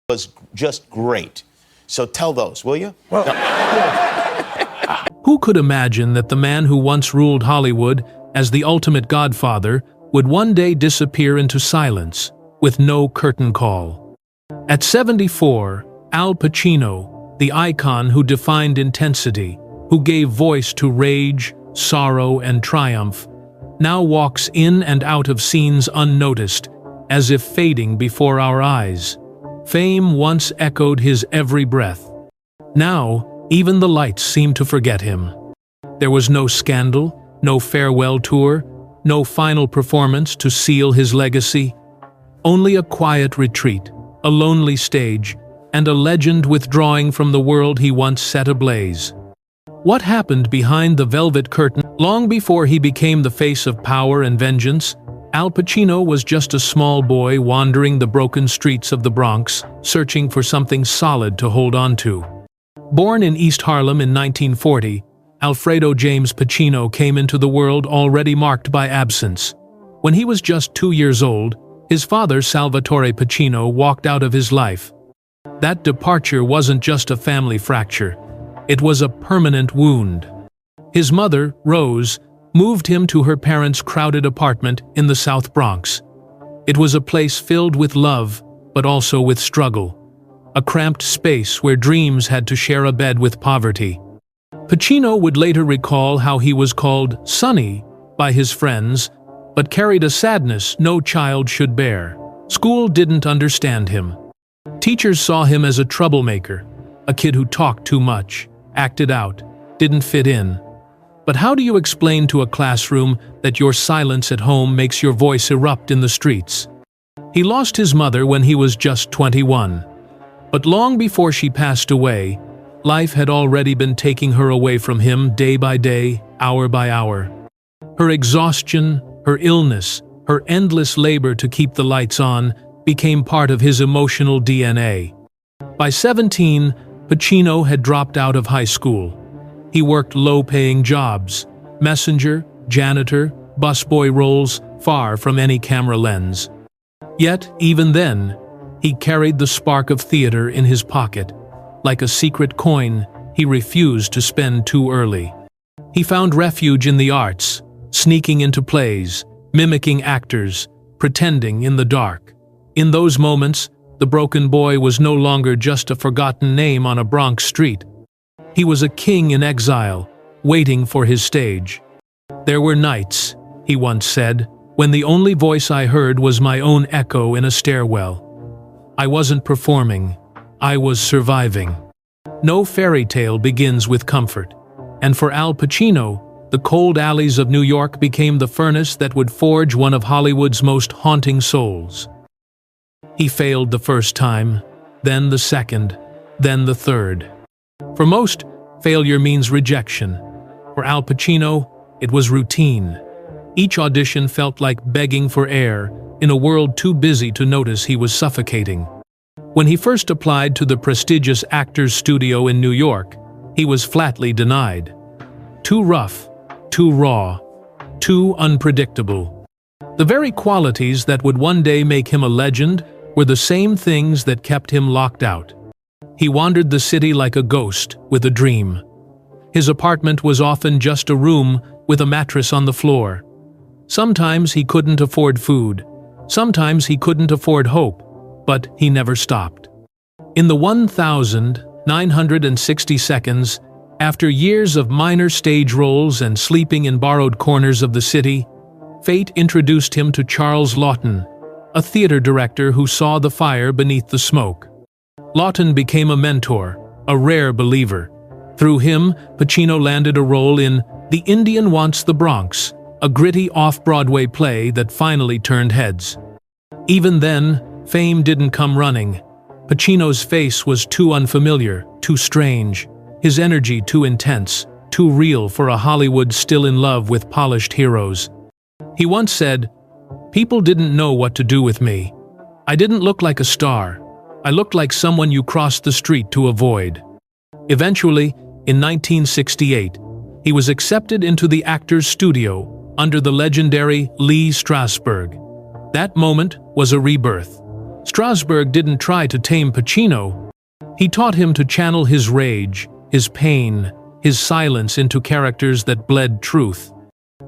was just great. So tell those, will you? Well, Who could imagine that the man who once ruled Hollywood as the ultimate Godfather would one day disappear into silence, with no curtain call? At 74, Al Pacino, the icon who defined intensity, who gave voice to rage, sorrow, and triumph, now walks in and out of scenes unnoticed, as if fading before our eyes. Fame once echoed his every breath. Now, even the lights seem to forget him. There was no scandal, no farewell tour, no final performance to seal his legacy. Only a quiet retreat, a lonely stage, and a legend withdrawing from the world he once set ablaze. What happened behind the velvet curtain? Long before he became the face of power and vengeance, Al Pacino was just a small boy wandering the broken streets of the Bronx, searching for something solid to hold on to. Born in East Harlem in 1940, Alfredo James Pacino came into the world already marked by absence. When he was just 2 years old, his father, Salvatore Pacino, walked out of his life. That departure wasn't just a family fracture. It was a permanent wound. His mother, Rose, moved him to her parents' crowded apartment in the South Bronx. It was a place filled with love, but also with struggle. A cramped space where dreams had to share a bed with poverty. Pacino would later recall how he was called Sonny by his friends, but carried a sadness no child should bear. School didn't understand him. Teachers saw him as a troublemaker, a kid who talked too much, acted out, didn't fit in. But how do you explain to a classroom that your silence at home makes your voice erupt in the streets? He lost his mother when he was just 21. But long before she passed away, life had already been taking her away from him day by day, hour by hour. Her exhaustion, her illness, her endless labor to keep the lights on became part of his emotional DNA. By 17, Pacino had dropped out of high school. He worked low-paying jobs, messenger, janitor, busboy roles, far from any camera lens. Yet, even then, he carried the spark of theater in his pocket. Like a secret coin, he refused to spend too early. He found refuge in the arts, sneaking into plays, mimicking actors, pretending in the dark. In those moments, the broken boy was no longer just a forgotten name on a Bronx street. He was a king in exile, waiting for his stage. "There were nights," he once said, "when the only voice I heard was my own echo in a stairwell. I wasn't performing, I was surviving." No fairy tale begins with comfort. And for Al Pacino, the cold alleys of New York became the furnace that would forge one of Hollywood's most haunting souls. He failed the first time, then the second, then the third. For most, failure means rejection. For Al Pacino, it was routine. Each audition felt like begging for air in a world too busy to notice he was suffocating. When he first applied to the prestigious Actors Studio in New York, he was flatly denied. Too rough, too raw, too unpredictable. The very qualities that would one day make him a legend were the same things that kept him locked out. He wandered the city like a ghost with a dream. His apartment was often just a room with a mattress on the floor. Sometimes he couldn't afford food. Sometimes he couldn't afford hope, but he never stopped. In the 1,960 seconds, after years of minor stage roles and sleeping in borrowed corners of the city, fate introduced him to Charles Laughton, a theater director who saw the fire beneath the smoke. Laughton became a mentor, a rare believer. Through him, Pacino landed a role in The Indian Wants the Bronx, a gritty off-Broadway play that finally turned heads. Even then, fame didn't come running. Pacino's face was too unfamiliar, too strange, his energy too intense, too real for a Hollywood still in love with polished heroes. He once said, "People didn't know what to do with me. I didn't look like a star. I looked like someone you crossed the street to avoid." Eventually, in 1968, he was accepted into the Actors Studio under the legendary Lee Strasberg. That moment was a rebirth. Strasberg didn't try to tame Pacino. He taught him to channel his rage, his pain, his silence into characters that bled truth.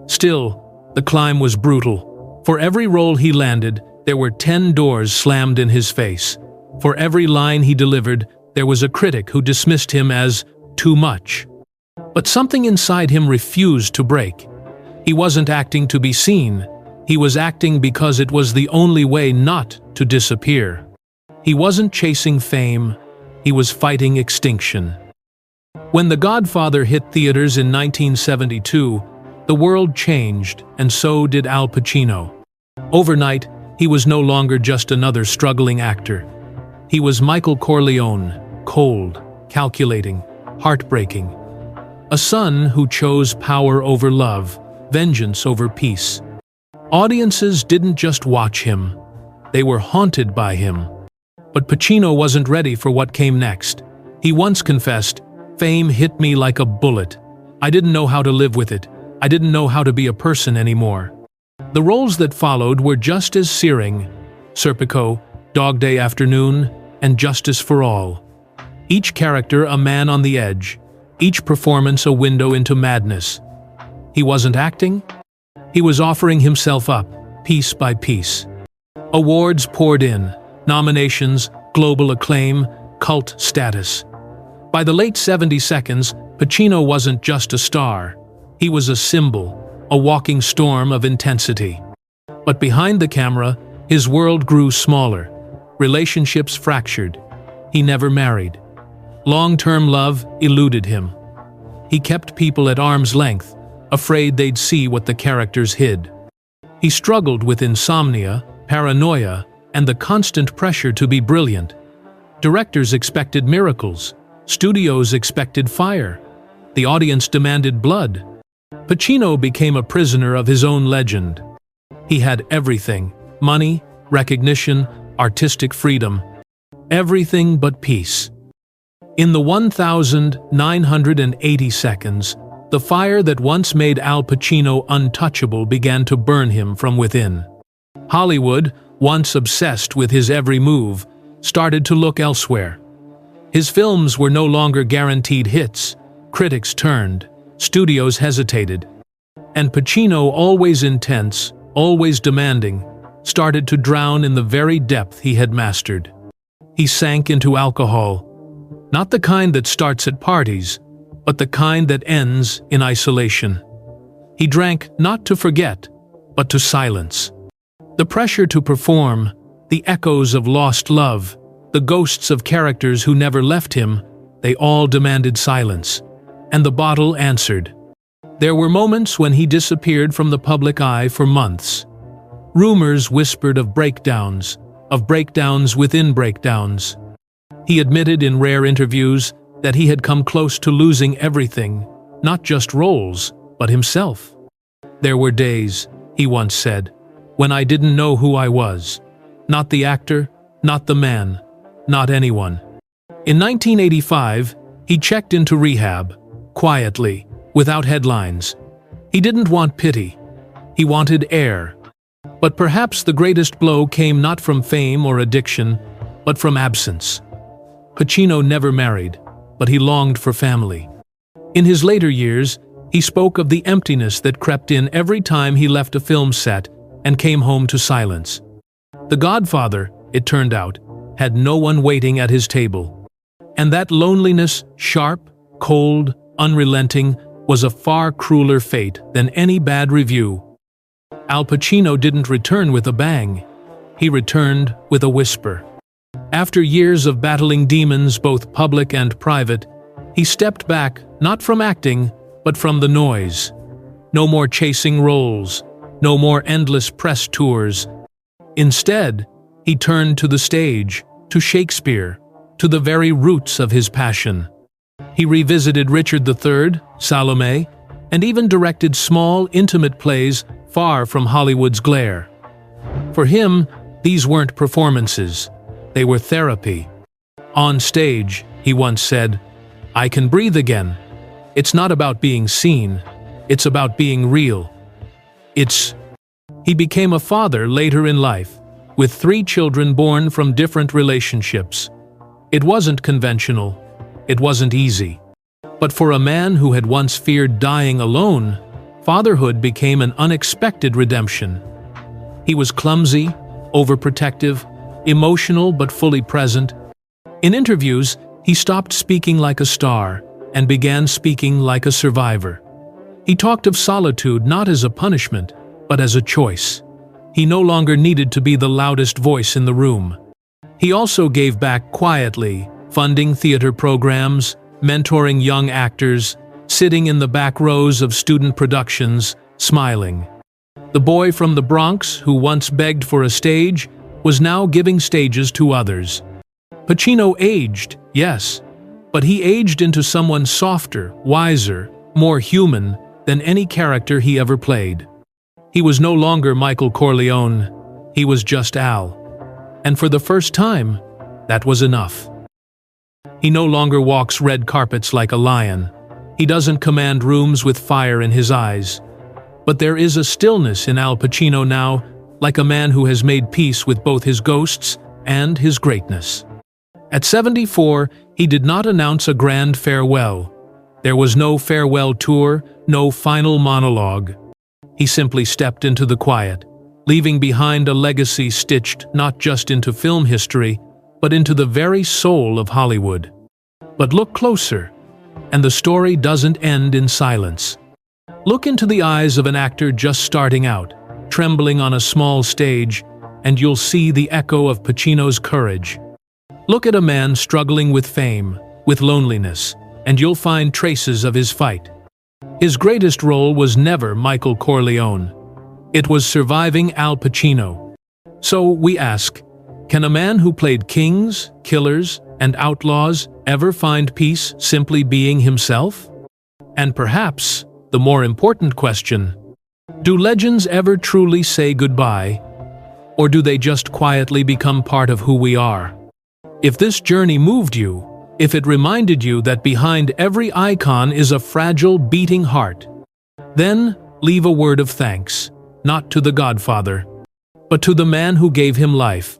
Still, the climb was brutal. For every role he landed, there were 10 doors slammed in his face. For every line he delivered, there was a critic who dismissed him as too much. But something inside him refused to break. He wasn't acting to be seen. He was acting because it was the only way not to disappear. He wasn't chasing fame. He was fighting extinction. When The Godfather hit theaters in 1972, the world changed, and so did Al Pacino. Overnight, he was no longer just another struggling actor. He was Michael Corleone, cold, calculating, heartbreaking. A son who chose power over love, vengeance over peace. Audiences didn't just watch him. They were haunted by him. But Pacino wasn't ready for what came next. He once confessed, "Fame hit me like a bullet. I didn't know how to live with it. I didn't know how to be a person anymore." The roles that followed were just as searing: Serpico, Dog Day Afternoon, and Justice for All. Each character a man on the edge, each performance a window into madness. He wasn't acting. He was offering himself up, piece by piece. Awards poured in, nominations, global acclaim, cult status. By the late 70s, Pacino wasn't just a star. He was a symbol, a walking storm of intensity. But behind the camera, his world grew smaller. Relationships fractured. He never married. Long-term love eluded him. He kept people at arm's length, afraid they'd see what the characters hid. He struggled with insomnia, paranoia, and the constant pressure to be brilliant. Directors expected miracles. Studios expected fire. The audience demanded blood. Pacino became a prisoner of his own legend. He had everything: money, recognition, artistic freedom. Everything but peace. In the 1,980 seconds, the fire that once made Al Pacino untouchable began to burn him from within. Hollywood, once obsessed with his every move, started to look elsewhere. His films were no longer guaranteed hits. Critics turned. Studios hesitated. And Pacino, always intense, always demanding, started to drown in the very depth he had mastered. He sank into alcohol. Not the kind that starts at parties, but the kind that ends in isolation. He drank not to forget, but to silence. The pressure to perform, the echoes of lost love, the ghosts of characters who never left him, they all demanded silence. And the bottle answered. There were moments when he disappeared from the public eye for months. Rumors whispered of breakdowns within breakdowns. He admitted in rare interviews that he had come close to losing everything, not just roles, but himself. There were days, he once said, when I didn't know who I was. Not the actor, not the man, not anyone. In 1985, he checked into rehab, quietly, without headlines. He didn't want pity. He wanted air. But perhaps the greatest blow came not from fame or addiction, but from absence. Pacino never married, but he longed for family. In his later years, he spoke of the emptiness that crept in every time he left a film set and came home to silence. The Godfather, it turned out, had no one waiting at his table. And that loneliness, sharp, cold, unrelenting, was a far crueler fate than any bad review. Al Pacino didn't return with a bang. He returned with a whisper. After years of battling demons, both public and private, he stepped back, not from acting, but from the noise. No more chasing roles, no more endless press tours. Instead, he turned to the stage, to Shakespeare, to the very roots of his passion. He revisited Richard III, Salome, and even directed small, intimate plays far from Hollywood's glare. For him, these weren't performances. They were therapy. On stage, he once said, "I can breathe again. It's not about being seen. It's about being real." He became a father later in life, with 3 children born from different relationships. It wasn't conventional. It wasn't easy. But for a man who had once feared dying alone, fatherhood became an unexpected redemption. He was clumsy, overprotective, emotional but fully present. In interviews, he stopped speaking like a star and began speaking like a survivor. He talked of solitude not as a punishment, but as a choice. He no longer needed to be the loudest voice in the room. He also gave back quietly, funding theater programs, mentoring young actors, sitting in the back rows of student productions, smiling. The boy from the Bronx, who once begged for a stage, was now giving stages to others. Pacino aged, yes, but he aged into someone softer, wiser, more human than any character he ever played. He was no longer Michael Corleone, he was just Al. And for the first time, that was enough. He no longer walks red carpets like a lion. He doesn't command rooms with fire in his eyes. But there is a stillness in Al Pacino now, like a man who has made peace with both his ghosts and his greatness. At 74, he did not announce a grand farewell. There was no farewell tour, no final monologue. He simply stepped into the quiet, leaving behind a legacy stitched not just into film history, but into the very soul of Hollywood. But look closer, and the story doesn't end in silence. Look into the eyes of an actor just starting out, trembling on a small stage, and you'll see the echo of Pacino's courage. Look at a man struggling with fame, with loneliness, and you'll find traces of his fight. His greatest role was never Michael Corleone. It was surviving Al Pacino. So we ask, can a man who played kings, killers, and outlaws ever find peace simply being himself? And perhaps, the more important question, do legends ever truly say goodbye, or do they just quietly become part of who we are? If this journey moved you, if it reminded you that behind every icon is a fragile, beating heart, then leave a word of thanks, not to the Godfather, but to the man who gave him life.